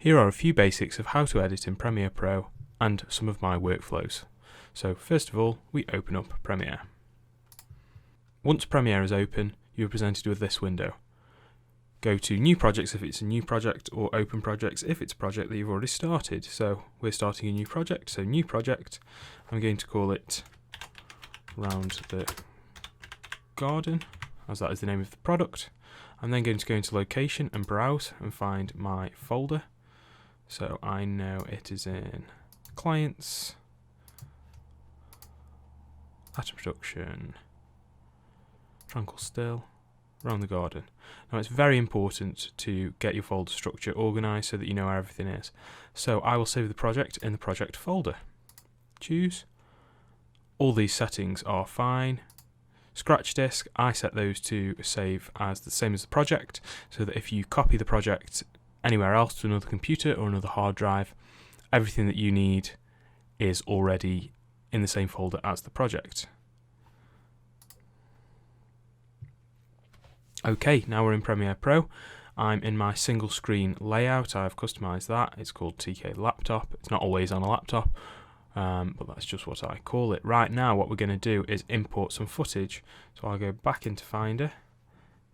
Here are a few basics of how to edit in Premiere Pro and some of my workflows. So first of all, we open up Premiere. Once Premiere is open, you are presented with this window. Go to New Projects if it's a new project, or Open Projects if it's a project that you've already started. So we're starting a new project, so New Project. I'm going to call it Round the Garden, as that is the name of the product. I'm then going to go into Location and Browse and find my folder. So I know it is in Clients, Atom Production, Tranquil Still, Round the Garden. Now it's very important to get your folder structure organised so that you know where everything is. So I will save the project in the project folder. Choose. All these settings are fine. Scratch disk, I set those to save as the same as the project, so that if you copy the project anywhere else to another computer or another hard drive, everything that you need is already in the same folder as the project. Okay, now we're in Premiere Pro. I'm in my single screen layout. I've customized that. It's called TK Laptop. It's not always on a laptop, but that's just what I call it. Right now what we're going to do is import some footage. So I'll go back into Finder,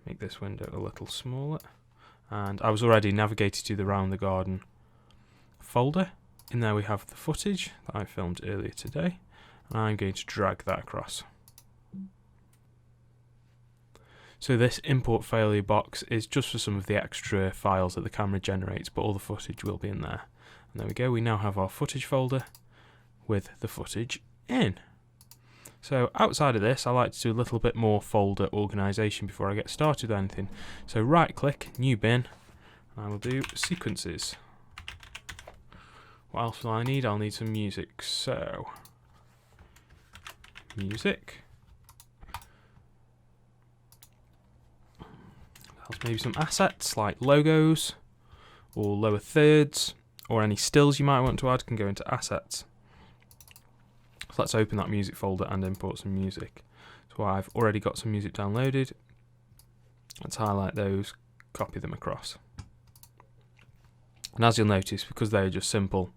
make this window a little smaller, and I was already navigated to the Round the Garden folder. In there we have the footage that I filmed earlier today, and I'm going to drag that across. So this import failure box is just for some of the extra files that the camera generates, but all the footage will be in there. And there we go, we now have our footage folder with the footage in. So outside of this, I like to do a little bit more folder organisation before I get started with anything. So right click, new bin, and I will do sequences. What else will I need? I'll need some music. So music. Maybe some assets like logos or lower thirds, or any stills you might want to add can go into assets. So let's open that music folder and import some music. So I've already got some music downloaded. Let's highlight those, copy them across. And as you'll notice, because they're just simple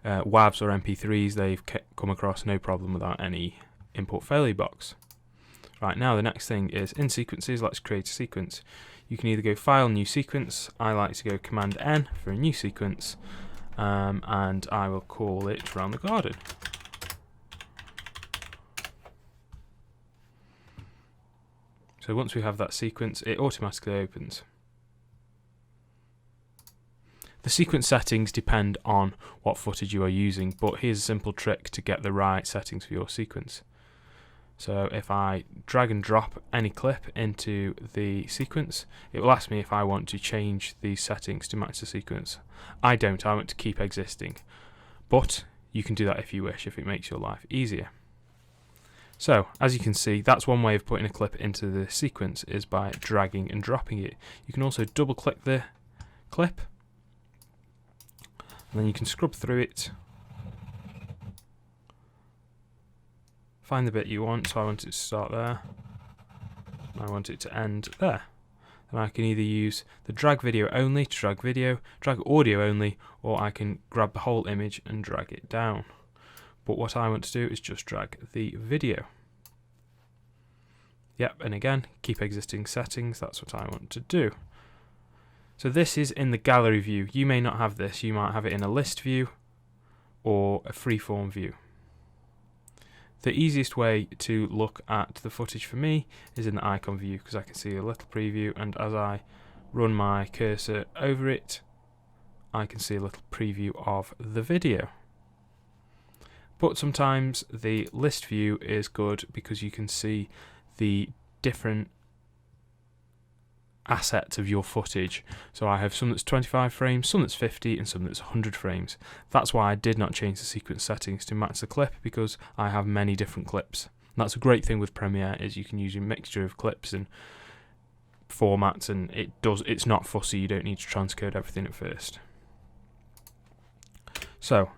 WAVs or MP3s, they've come across no problem without any import failure box. Right, now the next thing is in sequences. Let's create a sequence. You can either go File, New Sequence. I like to go Command N for a new sequence, and I will call it Round the Garden. So once we have that sequence, it automatically opens. The sequence settings depend on what footage you are using, but here's a simple trick to get the right settings for your sequence. So if I drag and drop any clip into the sequence, it will ask me if I want to change these settings to match the sequence. I don't, I want to keep existing. But you can do that if you wish, if it makes your life easier. So, as you can see, that's one way of putting a clip into the sequence, is by dragging and dropping it. You can also double click the clip, and then you can scrub through it. Find the bit you want, so I want it to start there, and I want it to end there. And I can either use the drag video only to drag video, drag audio only, or I can grab the whole image and drag it down. But what I want to do is just drag the video. Yep, and again, keep existing settings, that's what I want to do. So this is in the gallery view. You may not have this, you might have it in a list view or a freeform view. The easiest way to look at the footage for me is in the icon view, because I can see a little preview, and as I run my cursor over it, I can see a little preview of the video. But sometimes the list view is good because you can see the different assets of your footage. So I have some that's 25 frames, some that's 50, and some that's 100 frames. That's why I did not change the sequence settings to match the clip, because I have many different clips. And that's a great thing with Premiere, is you can use a mixture of clips and formats, and it's not fussy. You don't need to transcode everything at first. So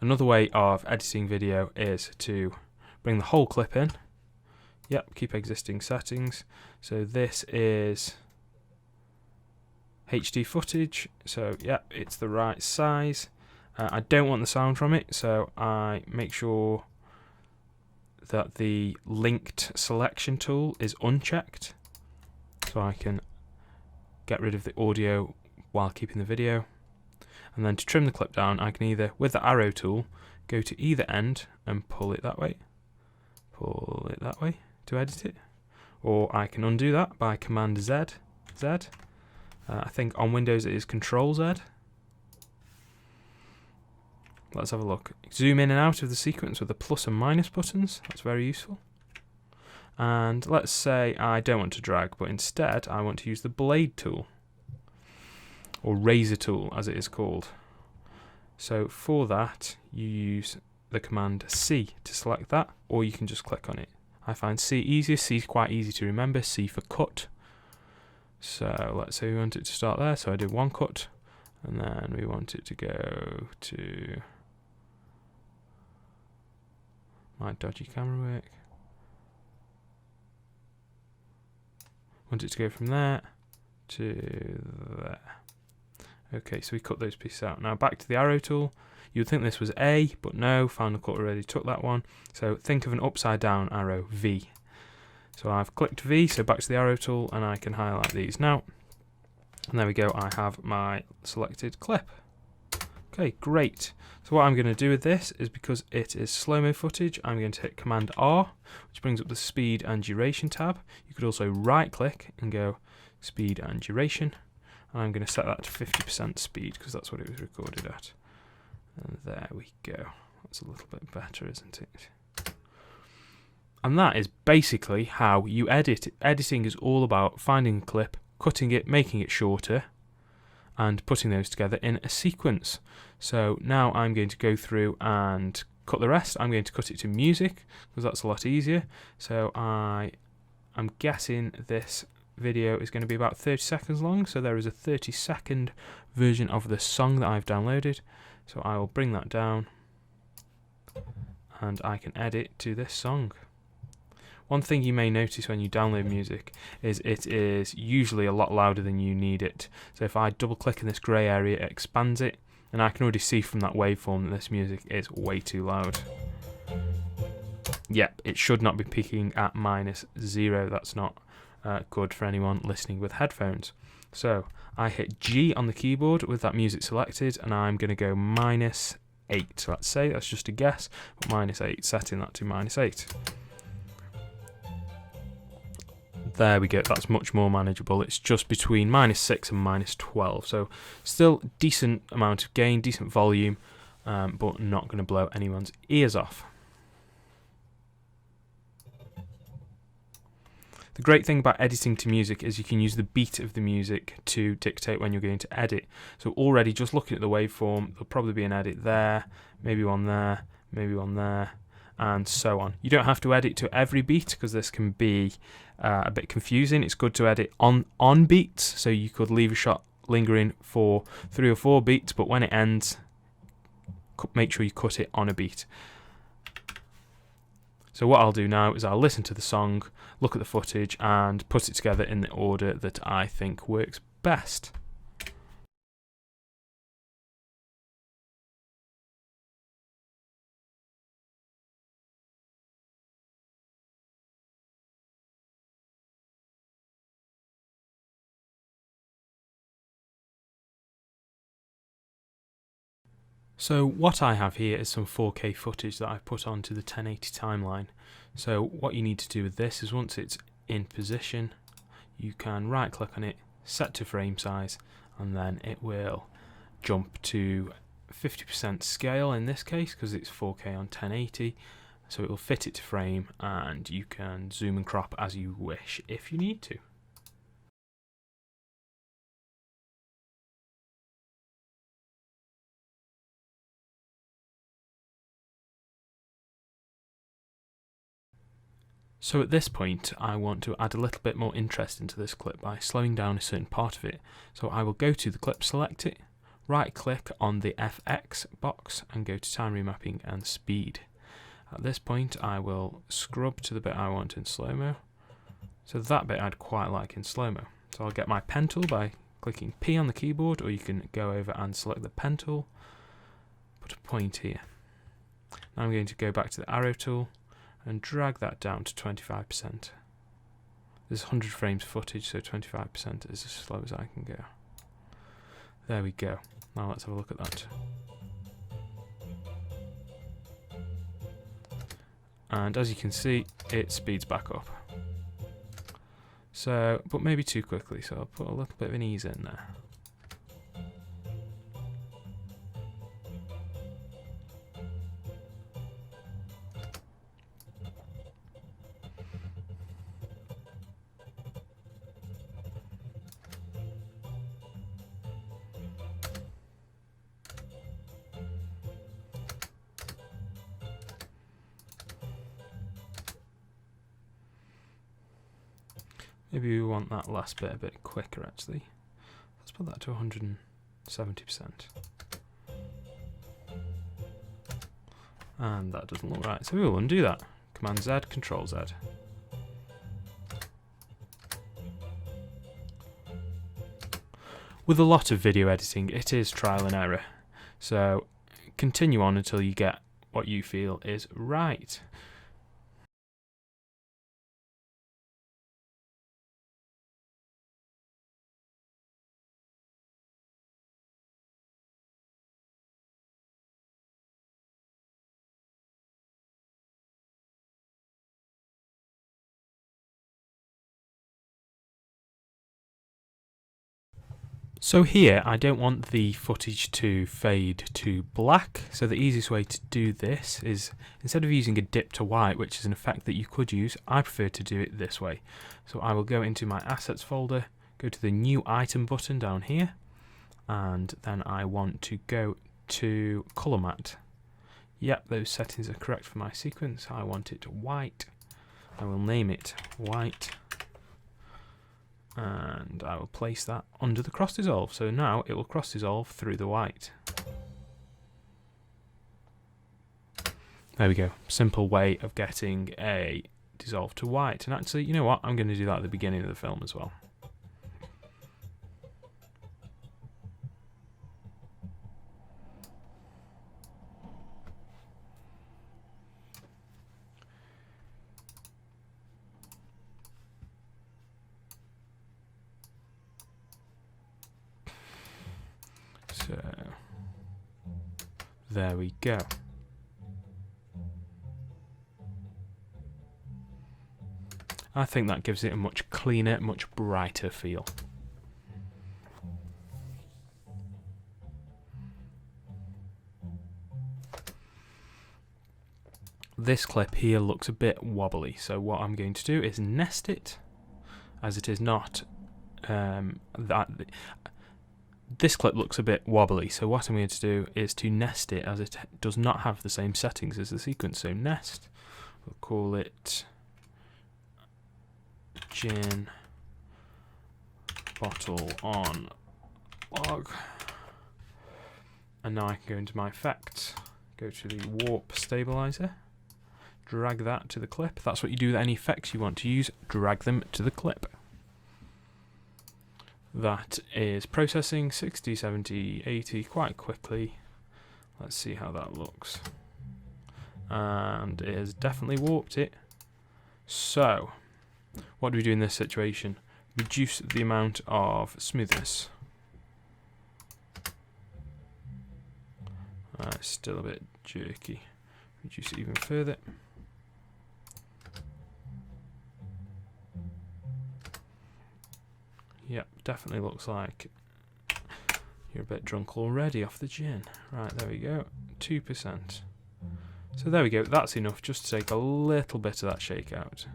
another way of editing video is to bring the whole clip in. Yep, keep existing settings. So this is HD footage, so yeah, it's the right size. I don't want the sound from it, so I make sure that the linked selection tool is unchecked, so I can get rid of the audio while keeping the video. And then to trim the clip down, I can either, with the arrow tool, go to either end and pull it that way to edit it, or I can undo that by Command Z. I think on Windows it is Control Z. Let's have a look. Zoom in and out of the sequence with the plus and minus buttons. That's very useful. And let's say I don't want to drag, but instead I want to use the blade tool, or razor tool as it is called. So for that you use the command C to select that, or you can just click on it. I find C easier. C is quite easy to remember. C for cut. So let's say we want it to start there, so I did one cut, and then we want it to go to my dodgy camera work. Want it to go from there to there. Okay, so we cut those pieces out. Now back to the arrow tool. You'd think this was A, but no, Final Cut already took that one. So think of an upside down arrow, V. So I've clicked V, so back to the arrow tool, and I can highlight these now. And there we go, I have my selected clip. Okay, great. So what I'm going to do with this is, because it is slow-mo footage, I'm going to hit Command R, which brings up the speed and duration tab. You could also right-click and go speed and duration. And I'm going to set that to 50% speed, because that's what it was recorded at. And there we go. That's a little bit better, isn't it? And that is basically how you edit. Editing is all about finding a clip, cutting it, making it shorter, and putting those together in a sequence. So now I'm going to go through and cut the rest. I'm going to cut it to music, because that's a lot easier. So I'm guessing this video is going to be about 30 seconds long, so there is a 30-second version of the song that I've downloaded. So I will bring that down, and I can edit to this song. One thing you may notice when you download music is it is usually a lot louder than you need it. So if I double click in this grey area, it expands it, and I can already see from that waveform that this music is way too loud. Yep, it should not be peaking at -0. That's not good for anyone listening with headphones. So I hit G on the keyboard with that music selected, and I'm going to go -8. Let's say, that's just a guess, but -8, setting that to -8. There we go, that's much more manageable. It's just between -6 and -12, so still decent amount of gain, decent volume, but not going to blow anyone's ears off. The great thing about editing to music is you can use the beat of the music to dictate when you're going to edit. So already just looking at the waveform, there'll probably be an edit there, maybe one there, maybe one there, and so on. You don't have to edit to every beat, because this can be a bit confusing. It's good to edit on beats, so you could leave a shot lingering for 3 or 4 beats, but when it ends, make sure you cut it on a beat. So what I'll do now is I'll listen to the song, look at the footage, and put it together in the order that I think works best. So what I have here is some 4K footage that I've put onto the 1080 timeline. So what you need to do with this is, once it's in position, you can right click on it, set to frame size, and then it will jump to 50% scale in this case, because it's 4K on 1080. So it will fit it to frame, and you can zoom and crop as you wish if you need to. So at this point I want to add a little bit more interest into this clip by slowing down a certain part of it. So I will go to the clip, select it, right click on the FX box and go to time remapping and speed. At this point I will scrub to the bit I want in slow-mo. So that bit I'd quite like in slow-mo. So I'll get my pen tool by clicking P on the keyboard, or you can go over and select the pen tool, put a point here. Now I'm going to go back to the arrow tool and drag that down to 25%. There's 100 frames footage, so 25% is as slow as I can go. There we go. Now let's have a look at that. And as you can see, it speeds back up. So, but maybe too quickly, so I'll put a little bit of an ease in there. Maybe we want that last bit a bit quicker actually. Let's put that to 170%. And that doesn't look right, so we will undo that. Command Z, Control Z. With a lot of video editing, it is trial and error. So continue on until you get what you feel is right. So here I don't want the footage to fade to black, so the easiest way to do this is, instead of using a dip to white, which is an effect that you could use, I prefer to do it this way. So I will go into my assets folder, go to the new item button down here, and then I want to go to color matte. Yep, those settings are correct for my sequence. I want it white. I will name it white. And I will place that under the cross dissolve. So now it will cross dissolve through the white. There we go. Simple way of getting a dissolve to white. And actually, you know what? I'm going to do that at the beginning of the film as well. So there we go. I think that gives it a much cleaner, much brighter feel. This clip here looks a bit wobbly, so what I'm going to do is nest it, as it is not this clip looks a bit wobbly, so what I'm going to do is to nest it, as it does not have the same settings as the sequence. So nest, we'll call it gin bottle on log, and now I can go into my effects, go to the warp stabilizer, drag that to the clip. That's what you do with any effects you want to use, drag them to the clip. That is processing 60, 70, 80 quite quickly. Let's see how that looks. And it has definitely warped it. So, what do we do in this situation? Reduce the amount of smoothness. It's still a bit jerky. Reduce it even further. Yep, definitely looks like you're a bit drunk already off the gin. Right, there we go, 2%. So there we go, that's enough just to take a little bit of that shake out.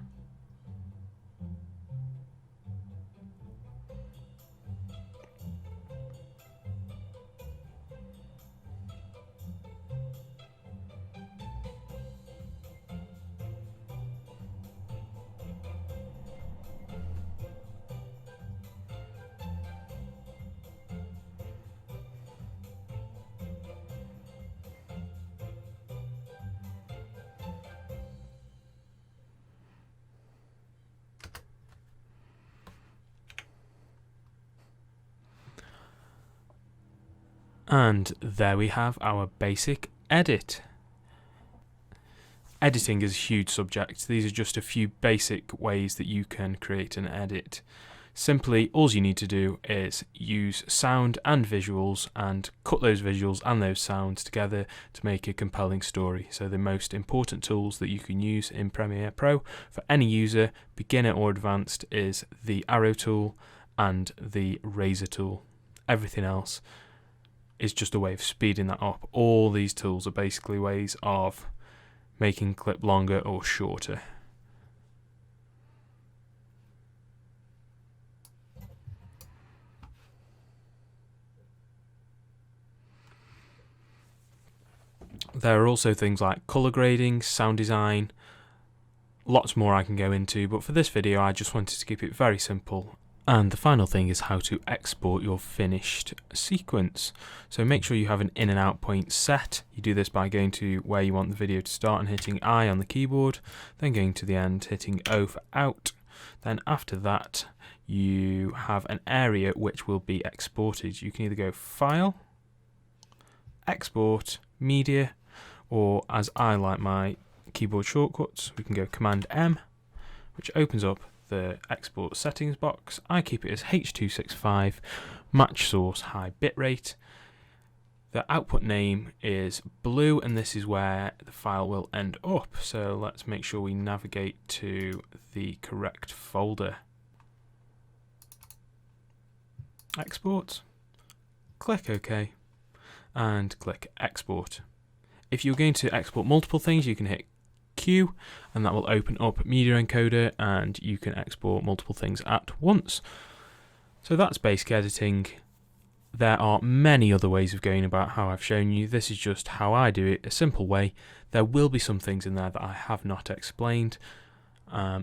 And there we have our basic edit. Editing is a huge subject. These are just a few basic ways that you can create an edit. Simply, all you need to do is use sound and visuals and cut those visuals and those sounds together to make a compelling story. So the most important tools that you can use in Premiere Pro for any user, beginner or advanced, is the arrow tool and the razor tool. Everything else is just a way of speeding that up. All these tools are basically ways of making clip longer or shorter. There are also things like color grading, sound design, lots more I can go into, but for this video I just wanted to keep it very simple. And the final thing is how to export your finished sequence. So make sure you have an in and out point set. You do this by going to where you want the video to start and hitting I on the keyboard, then going to the end, hitting O for out. Then after that you have an area which will be exported. You can either go File, Export, Media, or as I like my keyboard shortcuts, we can go Command M, which opens up the export settings box. I keep it as H.265, match source, high bitrate. The output name is blue, and this is where the file will end up. So let's make sure we navigate to the correct folder. Export, click OK, and click Export. If you're going to export multiple things, you can hit Q, and that will open up Media Encoder, and you can export multiple things at once. So that's basic editing. There are many other ways of going about how I've shown you. This is just how I do it, a simple way. There will be some things in there that I have not explained.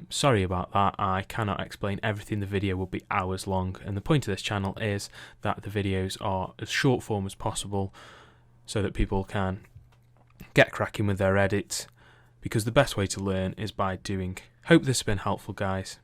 Sorry about that, I cannot explain everything. The video will be hours long, and the point of this channel is that the videos are as short form as possible so that people can get cracking with their edits, because the best way to learn is by doing. Hope this has been helpful, guys.